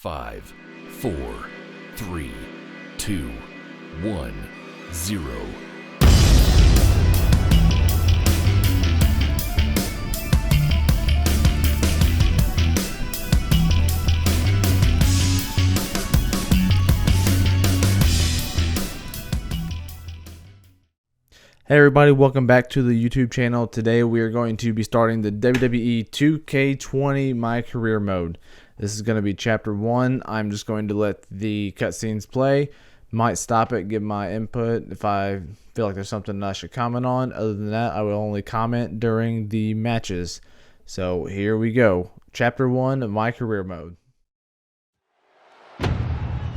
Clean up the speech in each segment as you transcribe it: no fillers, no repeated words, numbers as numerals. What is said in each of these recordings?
5, 4, 3, 2, 1, 0. Hey everybody, welcome back to the YouTube channel. Today we are going to be starting the WWE 2K20 My Career Mode. This is going to be Chapter 1. I'm just going to let the cutscenes play. Might stop it, give my input if I feel like there's something I should comment on. Other than that, I will only comment during the matches. So here we go. Chapter 1 of My Career Mode.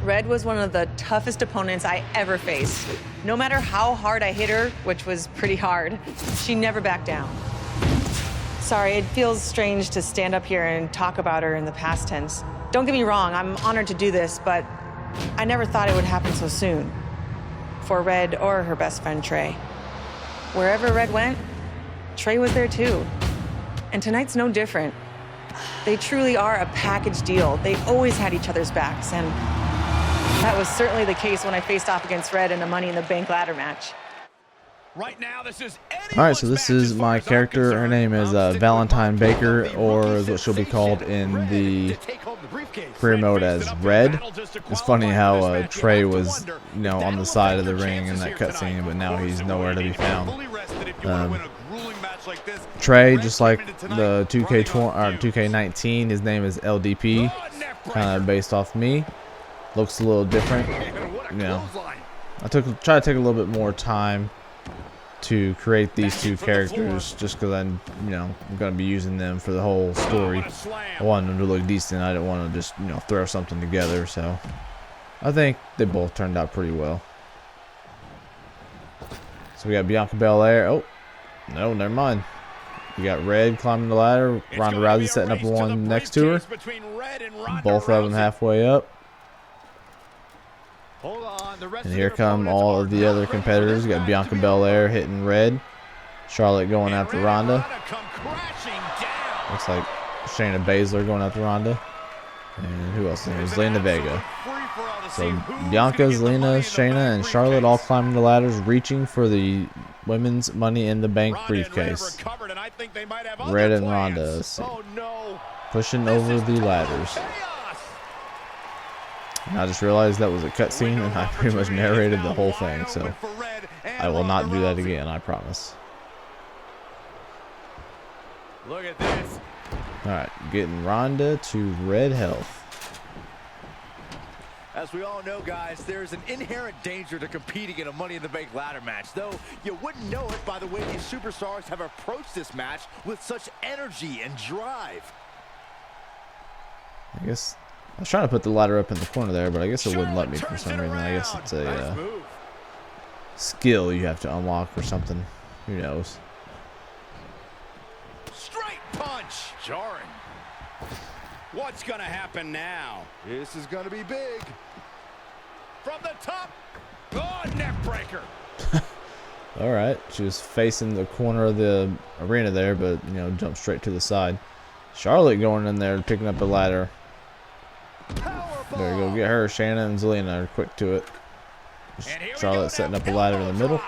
Red was one of the toughest opponents I ever faced. No matter how hard I hit her, which was pretty hard, she never backed down. Sorry, it feels strange to stand up here and talk about her in the past tense. Don't get me wrong, I'm honored to do this, but I never thought it would happen so soon. For Red or her best friend, Tre. Wherever Red went, Tre was there too. And tonight's no different. They truly are a package deal. They always had each other's backs, and that was certainly the case when I faced off against Red in a Money in the Bank ladder match. Right now, this is Alright, so this is my character. Her name is Valentine Baker, or what she'll be called in the career mode as Red. It's funny how Tre was, on the side of the ring in that cutscene, but now he's nowhere to be found. Tre, just like the 2K20 or 2K19, his name is LDP, kind of based off me. Looks a little different, I try to take a little bit more time to create these two characters, just because I'm going to be using them for the whole story. I wanted them to look decent. I didn't want to just, throw something together. So I think they both turned out pretty well. So we got Bianca Belair. Oh, no, never mind. We got Red climbing the ladder. Ronda Rousey setting up one next to her. Both of them halfway up. And here come all of the other competitors. You got Bianca Belair hitting Red. Charlotte going after Ronda. Looks like Shayna Baszler going after Ronda. And who else? There's Zelina Vega. So Bianca, Zelina, Shayna, and Charlotte all climbing the ladders, reaching for the women's Money in the Bank briefcase. Red and Ronda pushing over the ladders. And I just realized that was a cutscene, and I pretty much narrated the whole thing, so I will not do that again, I promise. Look at this. Alright, getting Ronda to red health. As we all know, guys, there's an inherent danger to competing in a Money in the Bank ladder match, though you wouldn't know it by the way these superstars have approached this match with such energy and drive. I guess I was trying to put the ladder up in the corner there, but I guess it wouldn't let me for some reason. I guess it's a skill you have to unlock or something. Who knows? Straight punch. Jarring. What's going to happen now? This is going to be big. From the top. Oh, neck breaker. All right. She was facing the corner of the arena there, but, jumped straight to the side. Charlotte going in there, picking up the ladder. There you go, get her. Shayna and Zelina are quick to it. Charlotte setting up a ladder in the middle.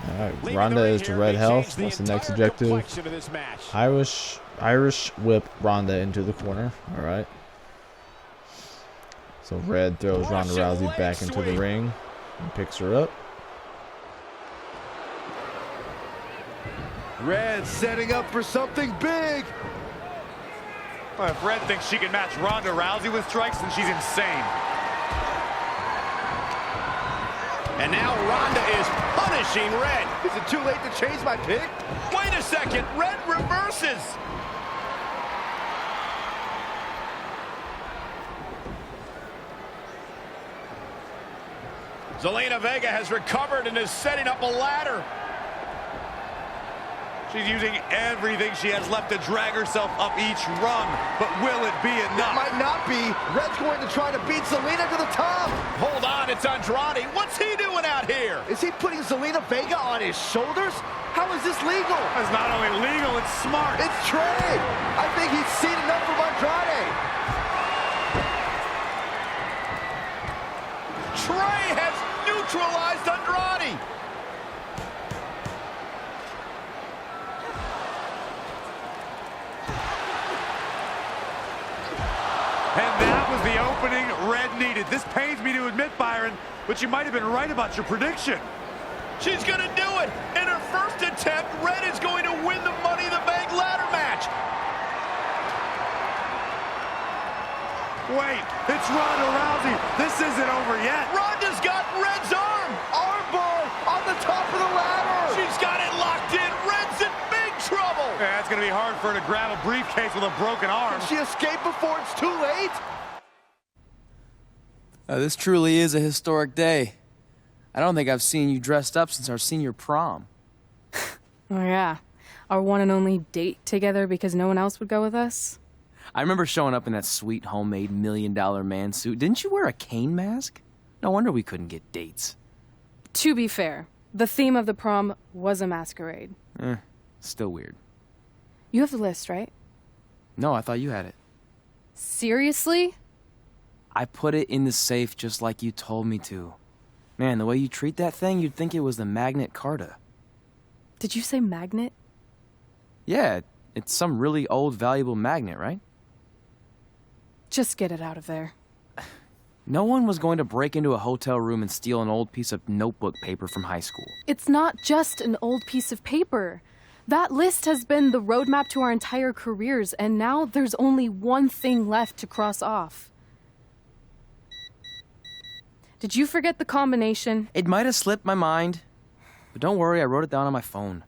Alright, Ronda is to red health. What's the next objective? Irish whip Ronda into the corner. Alright. So Red throws Ronda Rousey back into the ring and picks her up. Red setting up for something big. Well, if Red thinks she can match Ronda Rousey with strikes, then she's insane. And now Ronda is punishing Red. Is it too late to change my pick? Wait a second, Red reverses. Zelina Vega has recovered and is setting up a ladder. She's using everything she has left to drag herself up each rung, but will it be enough? It might not be. Red's going to try to beat Zelina to the top. Hold on, it's Andrade. What's he doing out here? Is he putting Zelina Vega on his shoulders? How is this legal? It's not only legal, it's smart. It's Tre. I think he's seen enough from Andrade. neutralized Andrade. And that was the opening Red needed. This pains me to admit, Byron, but you might have been right about your prediction. She's gonna do it. In her first attempt, Red is going to win the Money in the Bank ladder match. Wait, it's Ronda Rousey. This isn't over yet. Ronda's got Red's arm. Armbar on the top of the ladder. She's got it locked in. Red's in big trouble. Yeah, it's gonna be hard for her to grab a briefcase with a broken arm. Can she escape before it's too late? This truly is a historic day. I don't think I've seen you dressed up since our senior prom. Oh yeah, our one and only date together because no one else would go with us. I remember showing up in that sweet homemade $1 million man suit. Didn't you wear a cane mask? No wonder we couldn't get dates. To be fair, the theme of the prom was a masquerade. Still weird. You have the list, right? No, I thought you had it. Seriously? I put it in the safe just like you told me to. Man, the way you treat that thing, you'd think it was the Magnet Carta. Did you say magnet? Yeah, it's some really old, valuable magnet, right? Just get it out of there. No one was going to break into a hotel room and steal an old piece of notebook paper from high school. It's not just an old piece of paper. That list has been the roadmap to our entire careers, and now there's only one thing left to cross off. Did you forget the combination? It might have slipped my mind, but don't worry, I wrote it down on my phone.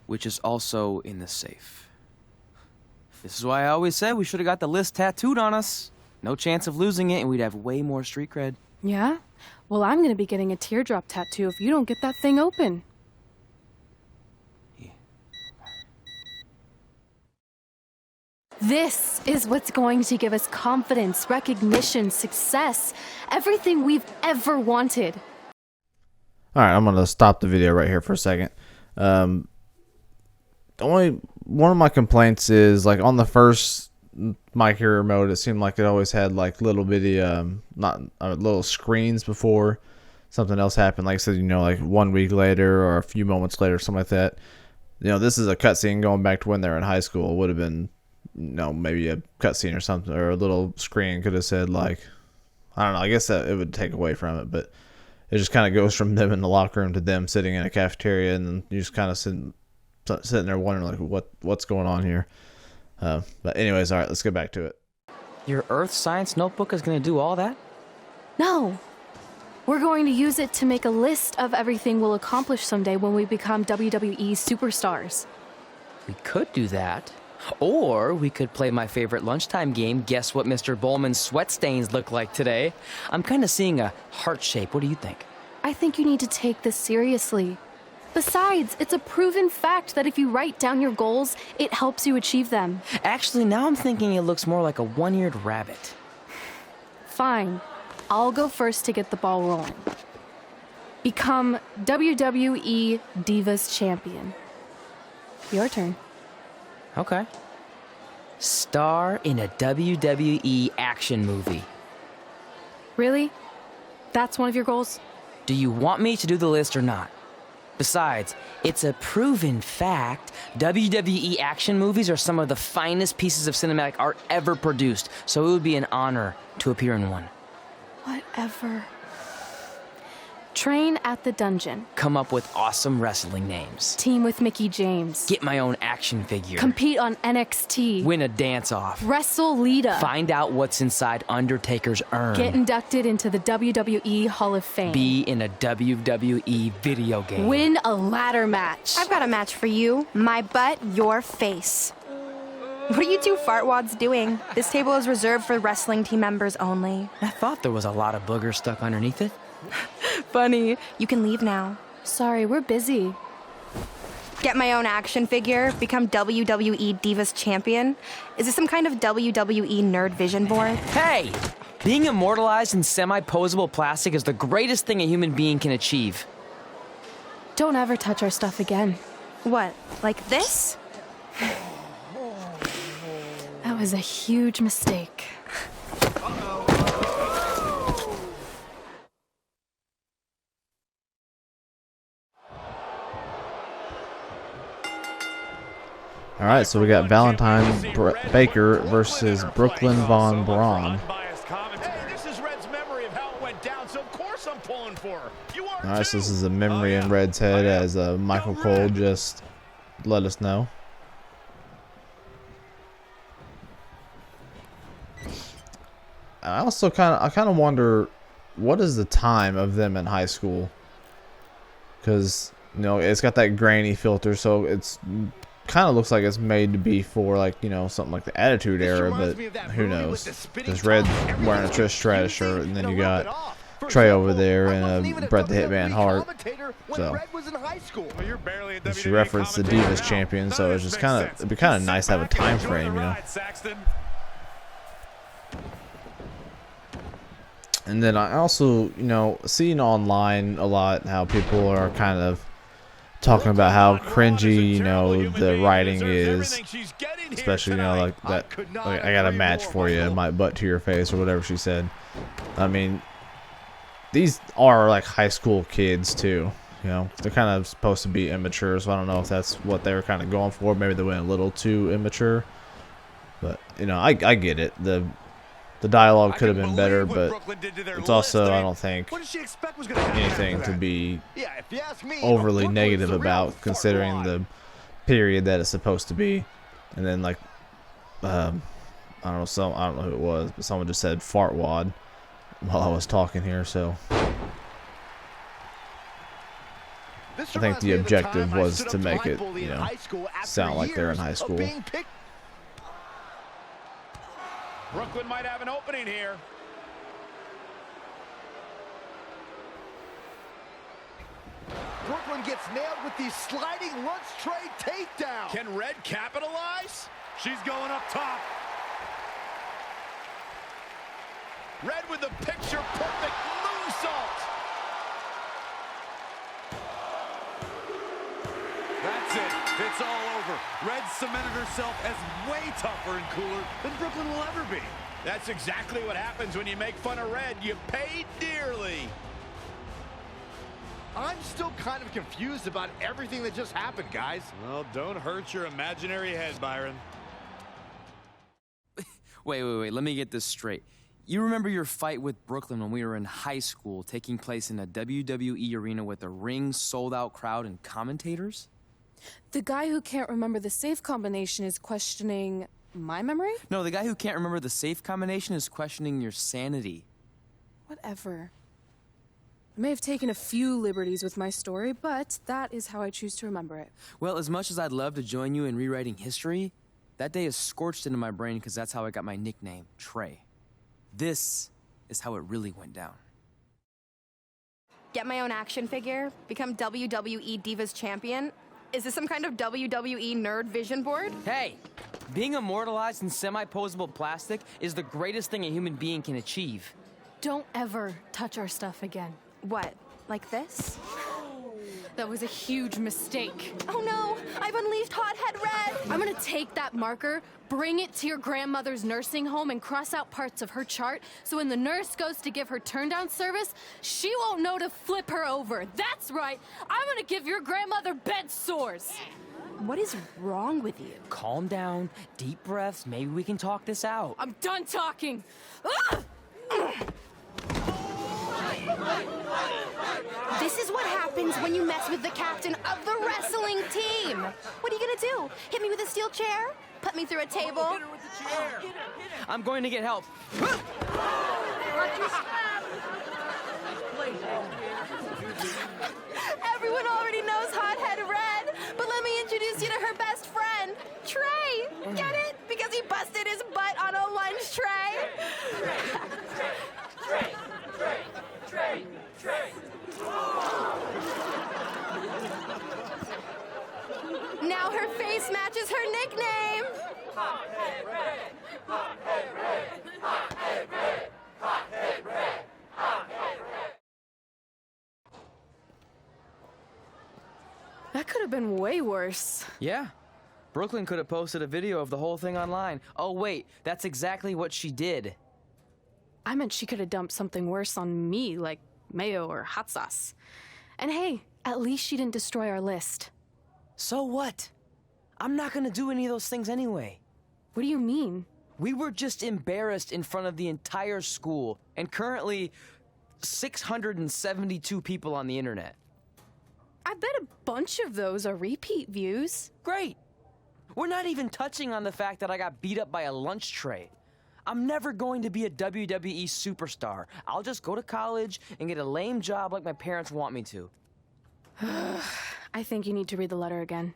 Which is also in the safe. This is why I always said we should have got the list tattooed on us. No chance of losing it, and we'd have way more street cred. Yeah? Well, I'm gonna be getting a teardrop tattoo if you don't get that thing open. Yeah. This is what's going to give us confidence, recognition, success, everything we've ever wanted. Alright, I'm going to stop the video right here for a second. One of my complaints is, like, on the first MyCAREER Mode, it seemed like it always had, like, little bitty, little screens before something else happened. Like I said, you know, like 1 week later or a few moments later, something like that. You know, this is a cutscene going back to when they were in high school. It would have been, you know, maybe a cutscene or something, or a little screen could have said, like, I don't know, I guess that it would take away from it, but it just kind of goes from them in the locker room to them sitting in a cafeteria, and then you just kind of sitting there wondering, like, what's going on here. But anyways, all right, let's get back to it. Your Earth Science notebook is going to do all that? No. We're going to use it to make a list of everything we'll accomplish someday when we become WWE Superstars. We could do that. Or we could play my favorite lunchtime game, Guess What Mr. Bowman's Sweat Stains Look Like Today. I'm kind of seeing a heart shape. What do you think? I think you need to take this seriously. Besides, it's a proven fact that if you write down your goals, it helps you achieve them. Actually, now I'm thinking it looks more like a one-eared rabbit. Fine. I'll go first to get the ball rolling. Become WWE Divas Champion. Your turn. Okay. Star in a WWE action movie. Really? That's one of your goals? Do you want me to do the list or not? Besides, it's a proven fact, WWE action movies are some of the finest pieces of cinematic art ever produced, so it would be an honor to appear in one. Whatever. Train at the dungeon. Come up with awesome wrestling names. Team with Mickey James. Get my own action figure. Compete on NXT. Win a dance-off. Wrestle Lita. Find out what's inside Undertaker's urn. Get inducted into the WWE Hall of Fame. Be in a WWE video game. Win a ladder match. I've got a match for you. My butt, your face. What are you two fartwads doing? This table is reserved for wrestling team members only. I thought there was a lot of boogers stuck underneath it. Funny. You can leave now. Sorry, we're busy. Get my own action figure, become WWE Divas Champion. Is this some kind of WWE nerd vision board? Hey! Being immortalized in semi-posable plastic is the greatest thing a human being can achieve. Don't ever touch our stuff again. What, like this? That was a huge mistake. All right, so we got Valentine Baker versus Brooklyn Von Braun. All right, so this is a memory in Red's head, as Michael Cole just let us know. I also kind of wonder, what is the time of them in high school? Because, you know, it's got that grainy filter, so it's kind of looks like it's made to be for, like, you know, something like the Attitude Era, but who knows? Because Red wearing a Trish Stratus shirt, and then you got Tre over there and Bret the Hitman Hart. So and she referenced the Divas champion, so it's just kind of, it'd be kind of nice to have a time frame, you know. And then I also, you know, seeing online a lot how people are kind of talking about how cringy, you know, the writing is, especially, you know, like that, like, I got a match for you, my butt to your face, or whatever she said. I mean, these are like high school kids too, you know, they're kind of supposed to be immature, so I don't know if that's what they were kind of going for. Maybe they went a little too immature, but, you know, I get it. The dialogue could have been better, but it's also, I don't think, anything to be overly negative about, considering the period that it's supposed to be. And then, like, I don't know who it was, but someone just said fartwad while I was talking here, so I think the objective was to make it, you know, sound like they're in high school. Brooklyn might have an opening here. Brooklyn gets nailed with the sliding lunch tray takedown. Can Red capitalize? She's going up top. Red with the picture-perfect moonsault. That's it. It's all over. Red cemented herself as way tougher and cooler than Brooklyn will ever be. That's exactly what happens when you make fun of Red. You pay dearly. I'm still kind of confused about everything that just happened, guys. Well, don't hurt your imaginary head, Byron. Wait. Let me get this straight. You remember your fight with Brooklyn when we were in high school, taking place in a WWE arena with a ring, sold-out crowd, and commentators? The guy who can't remember the safe combination is questioning my memory? No, the guy who can't remember the safe combination is questioning your sanity. Whatever. I may have taken a few liberties with my story, but that is how I choose to remember it. Well, as much as I'd love to join you in rewriting history, that day is scorched into my brain because that's how I got my nickname, Tre. This is how it really went down. Get my own action figure? Become WWE Divas champion? Is this some kind of WWE nerd vision board? Hey, being immortalized in semi-posable plastic is the greatest thing a human being can achieve. Don't ever touch our stuff again. What, like this? That was a huge mistake. Oh no, I've unleashed Hothead Red! I'm gonna take that marker, bring it to your grandmother's nursing home, and cross out parts of her chart, so when the nurse goes to give her turn-down service, she won't know to flip her over. That's right, I'm gonna give your grandmother bed sores. What is wrong with you? Calm down, deep breaths, maybe we can talk this out. I'm done talking. This is what happens when you mess with the captain of the wrestling team. What are you gonna do? Hit me with a steel chair? Put me through a table? Hit her with the chair. I'm going to get help. Everyone already knows Hothead Red, but let me introduce you to her best friend, Tre. Get it? Because he busted his butt on a lunch tray. Now her face matches her nickname. Hothead Red, Hothead Red, Hothead Red, Hothead Red, Hothead Red. That could have been way worse. Yeah. Brooklyn could have posted a video of the whole thing online. Oh, wait, that's exactly what she did. I meant she could have dumped something worse on me, like mayo or hot sauce. And hey, at least she didn't destroy our list. So what? I'm not gonna do any of those things anyway. What do you mean? We were just embarrassed in front of the entire school, and currently 672 people on the internet. I bet a bunch of those are repeat views. Great. We're not even touching on the fact that I got beat up by a lunch tray. I'm never going to be a WWE superstar. I'll just go to college and get a lame job like my parents want me to. I think you need to read the letter again.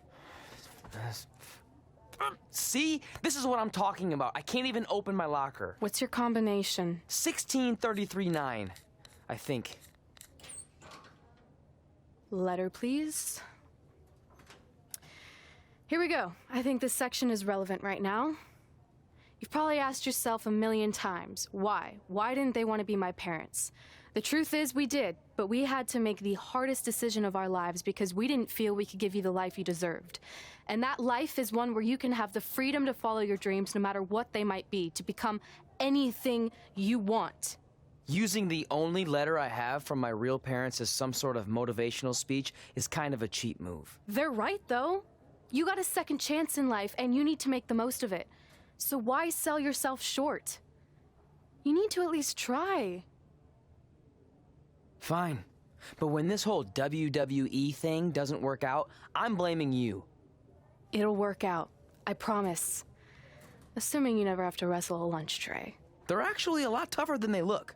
See? This is what I'm talking about. I can't even open my locker. What's your combination? 1633-9, I think. Letter, please. Here we go. I think this section is relevant right now. You've probably asked yourself a million times, why? Why didn't they want to be my parents? The truth is we did, but we had to make the hardest decision of our lives because we didn't feel we could give you the life you deserved. And that life is one where you can have the freedom to follow your dreams no matter what they might be, to become anything you want. Using the only letter I have from my real parents as some sort of motivational speech is kind of a cheap move. They're right, though. You got a second chance in life, and you need to make the most of it. So why sell yourself short? You need to at least try. Fine. But when this whole WWE thing doesn't work out, I'm blaming you. It'll work out. I promise. Assuming you never have to wrestle a lunch tray. They're actually a lot tougher than they look.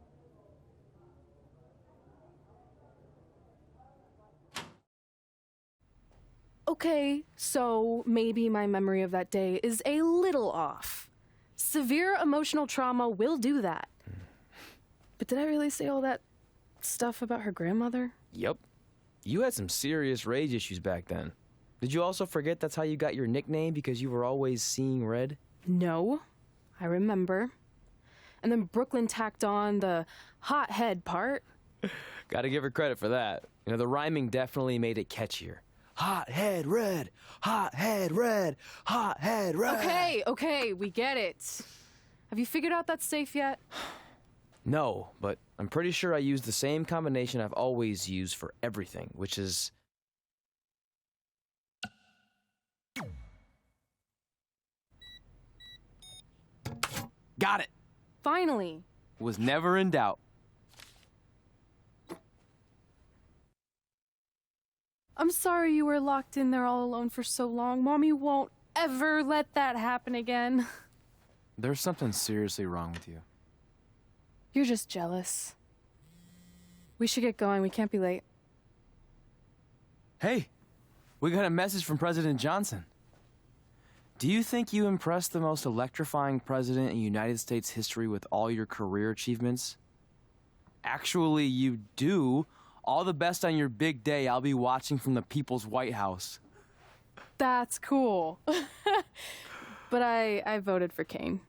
Okay, so maybe my memory of that day is a little off. Severe emotional trauma will do that. But did I really say all that stuff about her grandmother? Yep. You had some serious rage issues back then. Did you also forget that's how you got your nickname because you were always seeing red? No, I remember. And then Brooklyn tacked on the hot head part. Gotta give her credit for that. You know, the rhyming definitely made it catchier. Hot head red, hot head red, hot head red. Okay, we get it. Have you figured out that's safe yet? No, but I'm pretty sure I used the same combination I've always used for everything, which is... Got it! Finally. Was never in doubt. I'm sorry you were locked in there all alone for so long. Mommy won't ever let that happen again. There's something seriously wrong with you. You're just jealous. We should get going. We can't be late. Hey, we got a message from President Johnson. Do you think you impressed the most electrifying president in United States history with all your career achievements? Actually, you do. All the best on your big day. I'll be watching from the People's White House. That's cool. But I voted for Kane.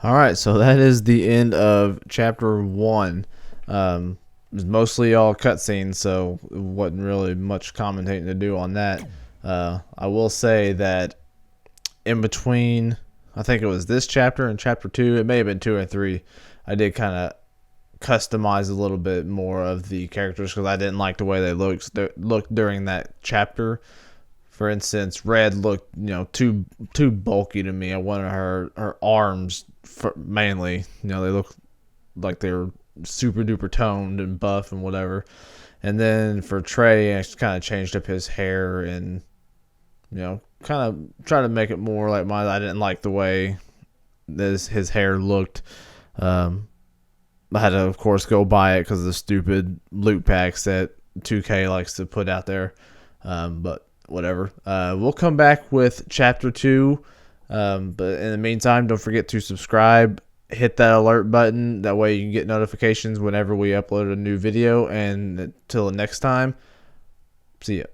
All right, so that is the end of chapter 1. It was mostly all cutscenes, so it wasn't really much commentating to do on that. I will say that in between, I think it was this chapter and chapter 2, it may have been 2 or 3, I did kind of customize a little bit more of the characters because I didn't like the way they looked during that chapter. For instance, Red looked, too bulky to me. I wanted her arms mainly. They look like they were super duper toned and buff and whatever. And then for Tre, I kind of changed up his hair and kind of try to make it more like mine. I didn't like the way his hair looked. I had to, of course, go buy it because of the stupid loot packs that 2K likes to put out there. But whatever. We'll come back with Chapter 2. But in the meantime, don't forget to subscribe. Hit that alert button. That way you can get notifications whenever we upload a new video. And until next time, see ya.